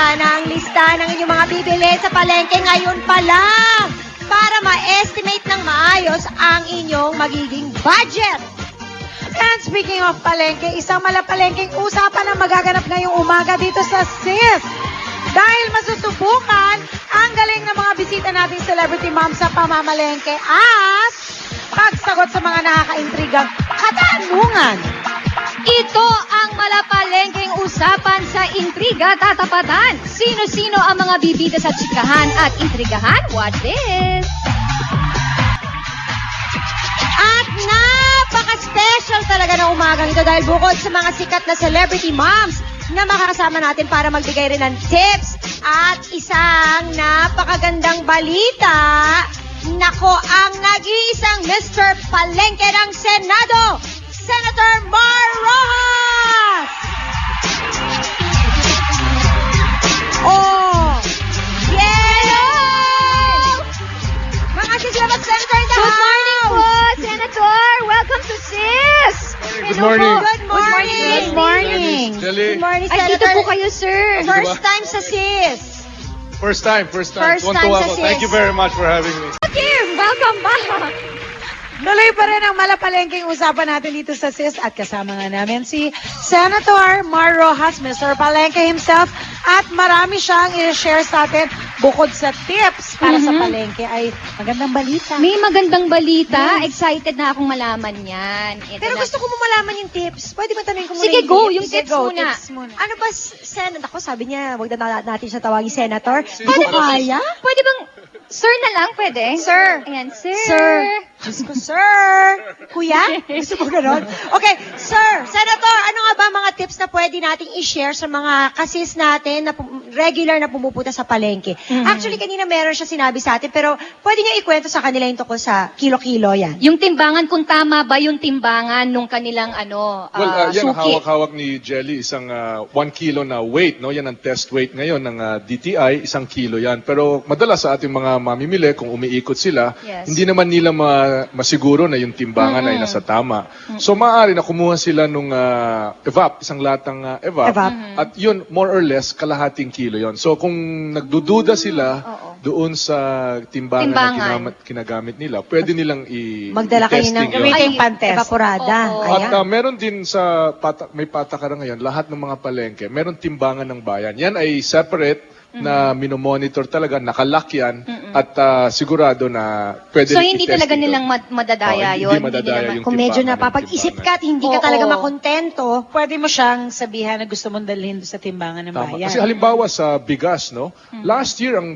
handa na ang lista ng inyong mga bibili sa palengke ngayon pa lang para ma-estimate ng maayos ang inyong magiging budget. And speaking of palengke, isang malapalengking usapan ang magaganap ngayong umaga dito sa SIS. Dahil masusubukan ang galing ng mga bisita nating celebrity mom sa pamamalengke at pagsagot sa mga nakakaintrigang katanungan. Ito ang malapalengkeng usapan sa Intriga Tatapatan. Sino-sino ang mga bibida sa chikahan at intrigahan? Watch this! At napaka-special talaga ng umagang ito dahil bukod sa mga sikat na celebrity moms na makakasama natin para magbigay rin ng tips at isang napakagandang balita. Nako, ang nag-iisang Mr. Palengke ng Senado, Senator Mar Rojas! Oh! Yeah! Mga sisilamat senator in the Good house! morning po, Senator! Welcome to SIS! Good morning. Good morning! Good morning. Jelly. Good morning, Ay, dito Senator. po kayo, sir. First time sa SIS. First time. First Tuwan-tuwa time sa ako. sis. Thank you very much for having me. Kim, welcome back! Nuloy pa rin ang malapalengking usapan natin dito sa SIS at kasama nga namin si Senator Mar Rojas, Mr. Palengke himself, at marami siyang i-share sa atin bukod sa tips para sa palengke ay magandang balita. May magandang balita. Excited na akong malaman yan. Ito Pero na. gusto ko mo malaman yung tips. Pwede ba tanongin ko muna Sige, go. Yung Sige, tips go. muna. Tips muna. Ano ba, Sen? Ako, sabi niya, wag na natin siya tawagin Senator. Sige. Hindi ko kaya. Pwede bang, sir na lang, pwede? Sir. Ayan, sir. Sir. Diyos ko, sir. Kuya? Gusto mo ganon? Okay, sir. Senator, ano nga ba mga tips na pwede nating i-share sa mga kasis natin na regular na pumupunta sa palengke? Actually, kanina meron siya sinabi sa atin, pero pwede niya ikwento sa kanila yung tungkol sa kilo-kilo yan. Yung timbangan, kung tama ba yung timbangan nung kanilang Yan ang suki? hawak-hawak ni Jelly. Isang 1 kilo na weight. No? Yan ang test weight ngayon ng DTI. 1 kilo yan. Pero madalas sa ating mga mamimili, kung umiikot sila, Yes. hindi naman nila masiguro na yung timbangan ay nasa tama. So maaari na kumuha sila nung evap, isang latang evap. Evap. At yun, more or less, kalahating kilo yon. So kung nagdududa sila doon sa timbangan, Timbangan. na kinagamit nila, pwede nilang Magdala kayo ng i-testing yun. gamitin Ay, pantest. Evaporada. Oo. Ayan. At meron din sa may patakaran ngayon, lahat ng mga palengke, meron timbangan ng bayan. Yan ay separate na minomonitor talaga, nakalock yan, at sigurado na pwede So, rin hindi i-test talaga ito. nilang madadaya Hindi yun. madadaya nila yung Kung medyo timbangan ng napapag-isip ka timbangan. at hindi ka Oo. talaga makontento, Pwede mo siyang sabihan na gusto mong dalhin sa timbangan ng Tama. bayan. Kasi halimbawa sa bigas, no? Last year, ang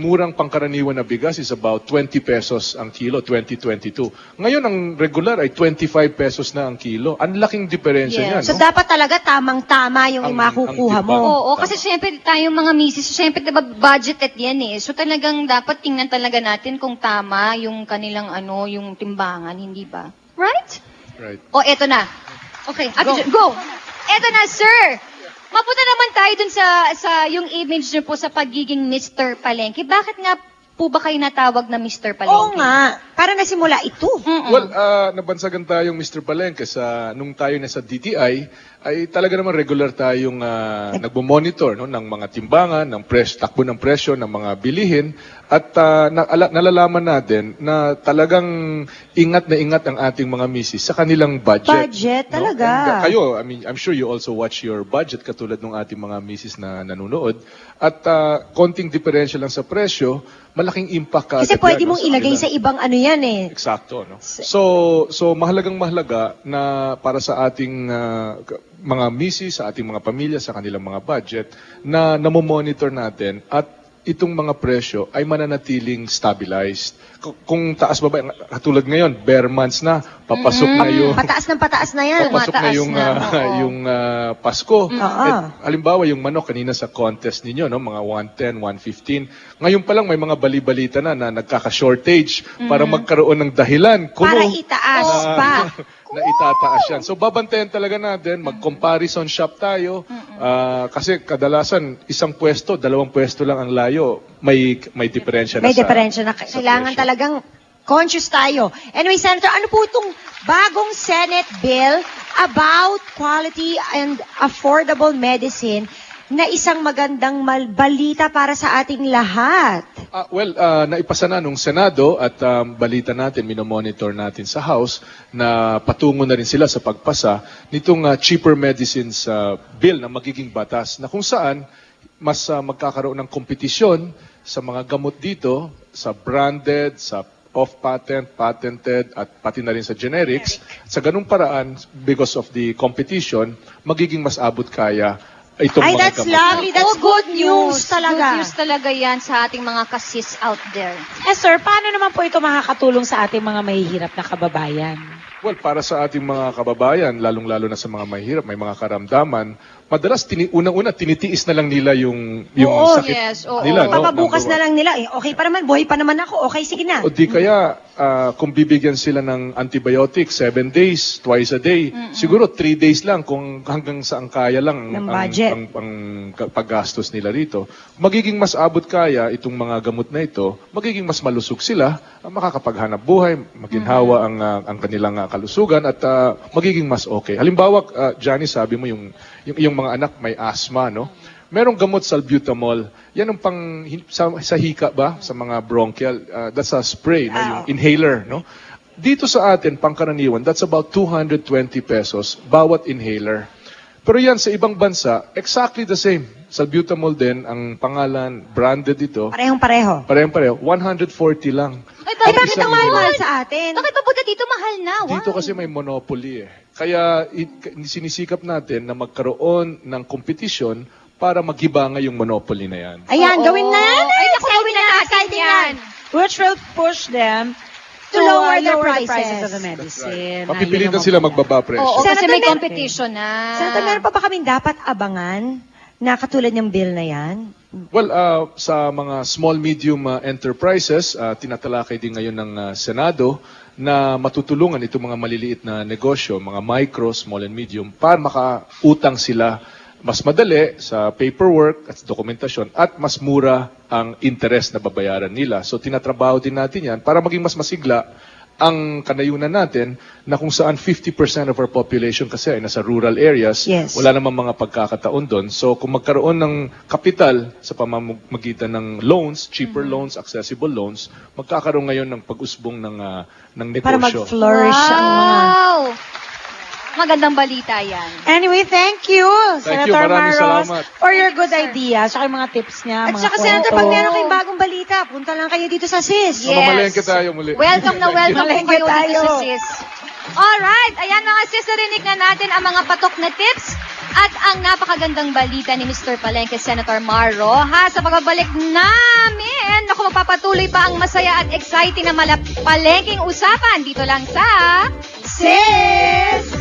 murang pangkaraniwan na bigas is about 20 pesos ang kilo, 2022. Ngayon, ang regular ay 25 pesos na ang kilo. Ang laking diferensya Yes. niyan, so no? dapat talaga tamang-tama yung Ang makukuha timbang. mo. Oo, kasi syempre tayong mga misis, syempre diba budgeted yan eh. So talagang dapat tingnan talaga natin kung tama yung kanilang yung timbangan, hindi ba? Right? Right. O, eto na. Okay, go. Eto na, sir. Mapunta naman tayo dun sa yung image niyo po sa pagiging Mr. Palengke. Bakit nga po ba kayo natawag na Mr. Palengke? Oo nga. Para nasimula ito. Well, nabansagan tayong Mr. Palengke nung tayo na sa DTI, ay talaga naman regular tayong nagmo-monitor no, ng mga timbangan, ng takbo ng presyo ng mga bilihin, at nalalaman natin na talagang ingat na ingat ang ating mga misis sa kanilang budget. Budget, no? talaga. And, kayo, I mean, I'm sure you also watch your budget katulad ng ating mga misis na nanonood. At konting diferensya lang sa presyo, malaking impact Kasi kaagad pwede yan, no, mong ilagay kanila. sa ibang ano yan eh. Eksakto, no? So mahalagang mahalaga na para sa ating mga misis, sa ating mga pamilya, sa kanilang mga budget, na namomonitor natin at itong mga presyo ay mananatiling stabilized. Kung taas ba katulad ngayon, bare months na, papasok na yung Pataas na yan. papasok na mataas yung na, oo. yung Pasko. Oo. Halimbawa yung manok kanina sa contest ninyo, no, mga 110, 115. Ngayon pa lang may mga bali-balita na nagkaka-shortage para magkaroon ng dahilan Para kuno itaas na- pa. na itataas yan. So babantayan talaga natin, mag-comparison shop tayo. Kasi kadalasan isang pwesto, 2 pwesto lang ang layo. May diferensya na May diferensya na sa kailangan presyo. talagang conscious tayo. Anyway, Senator, ano po itong bagong Senate bill about quality and affordable medicine na isang magandang balita para sa ating lahat. Naipasa na nung Senado at balita natin, minomonitor natin sa House na patungo na rin sila sa pagpasa nitong cheaper medicines bill na magiging batas na kung saan mas magkakaroon ng kompetisyon sa mga gamot dito, sa branded, sa off-patent, patented, at pati na rin sa generics. Sa ganung paraan, because of the competition, magiging mas abot kaya itong Ay, mga that's gamot. lovely. That's good news Good talaga. news talaga yan sa ating mga kasis out there. Sir, paano naman po ito makakatulong sa ating mga mahihirap na kababayan? Well, para sa ating mga kababayan, lalong-lalo na sa mga mahirap, may mga karamdaman, madalas unang-una tinitiis na lang nila yung Oo, sakit yes, oo. nila. No? Papabukas Number na lang nila. Okay pa naman, buhay pa naman ako. Okay, sige na. O di kaya, kung bibigyan sila ng antibiotics 7 days, twice a day, siguro 3 days lang kung hanggang saan kaya lang Ng budget. ang paggastos nila rito. Magiging mas abot kaya itong mga gamot na ito, magiging mas malusog sila, makakapaghanap buhay, maginhawa ang kanilang kalusugan at magiging mas okay. Halimbawa, Johnny, sabi mo yung mga anak may asthma, no? Merong gamot salbutamol. Yan ang sa hika ba? Sa mga bronchial. That's a spray, no? Yung inhaler, no? Dito sa atin, pangkaraniwan, that's about 220 pesos bawat inhaler. Pero yan, sa ibang bansa, exactly the same. Salbutamol din, ang pangalan, branded ito. Parehong-pareho. Parehong-pareho, 140 lang. Ay, Ay, bakit Isang ang mahal linggo. sa atin? Bakit pa buta dito mahal na? Wow. Dito kasi may monopoly eh. Kaya sinisikap natin na magkaroon ng kompetisyon para maghibanga yung monopoly na yan. Ayan, Oo. gawin na yan. Ay, naku, gawin na natin Exciting yan. Which will push them To lower the the prices prices. of the medicine. Mapipilitan Ayun sila naman po. magbaba presyo. Oo, kasi Senator may Mer- competition na. Senator, meron pa ba kaming dapat abangan na katulad ng bill na yan? Well, sa mga small-medium enterprises, tinatalakay din ngayon ng Senado na matutulungan itong mga maliliit na negosyo, mga micro, small and medium, para makautang sila mas madali sa paperwork at dokumentasyon at mas mura ang interest na babayaran nila. So tinatrabaho din natin yan para maging mas masigla ang kanayunan natin na kung saan 50% of our population kasi ay nasa rural areas, Yes. wala namang mga pagkakataon doon. So kung magkaroon ng kapital sa pamamagitan ng loans, cheaper loans, accessible loans, magkakaroon ngayon ng pag-usbong ng Para negosyo. mag-flourish ang mga... Wow! Magandang balita yan. Anyway, thank you, Thank you, Senator maraming Maros, salamat. for your good ideas, saka yung mga tips niya, At mga saka, kwento. Senator, pag meron kayong bagong balita, punta lang kayo dito sa SIS. Yes. Mamalengke tayo muli. Welcome na welcome po Malengke kayo dito tayo. sa SIS. Alright, ayan mga sis, narinig na natin ang mga patok na tips at ang napakagandang balita ni Mr. Palengke, Senator Marro. Sa pagbabalik namin, naku, magpapatuloy pa ang masaya at exciting na palengking usapan dito lang sa SIS!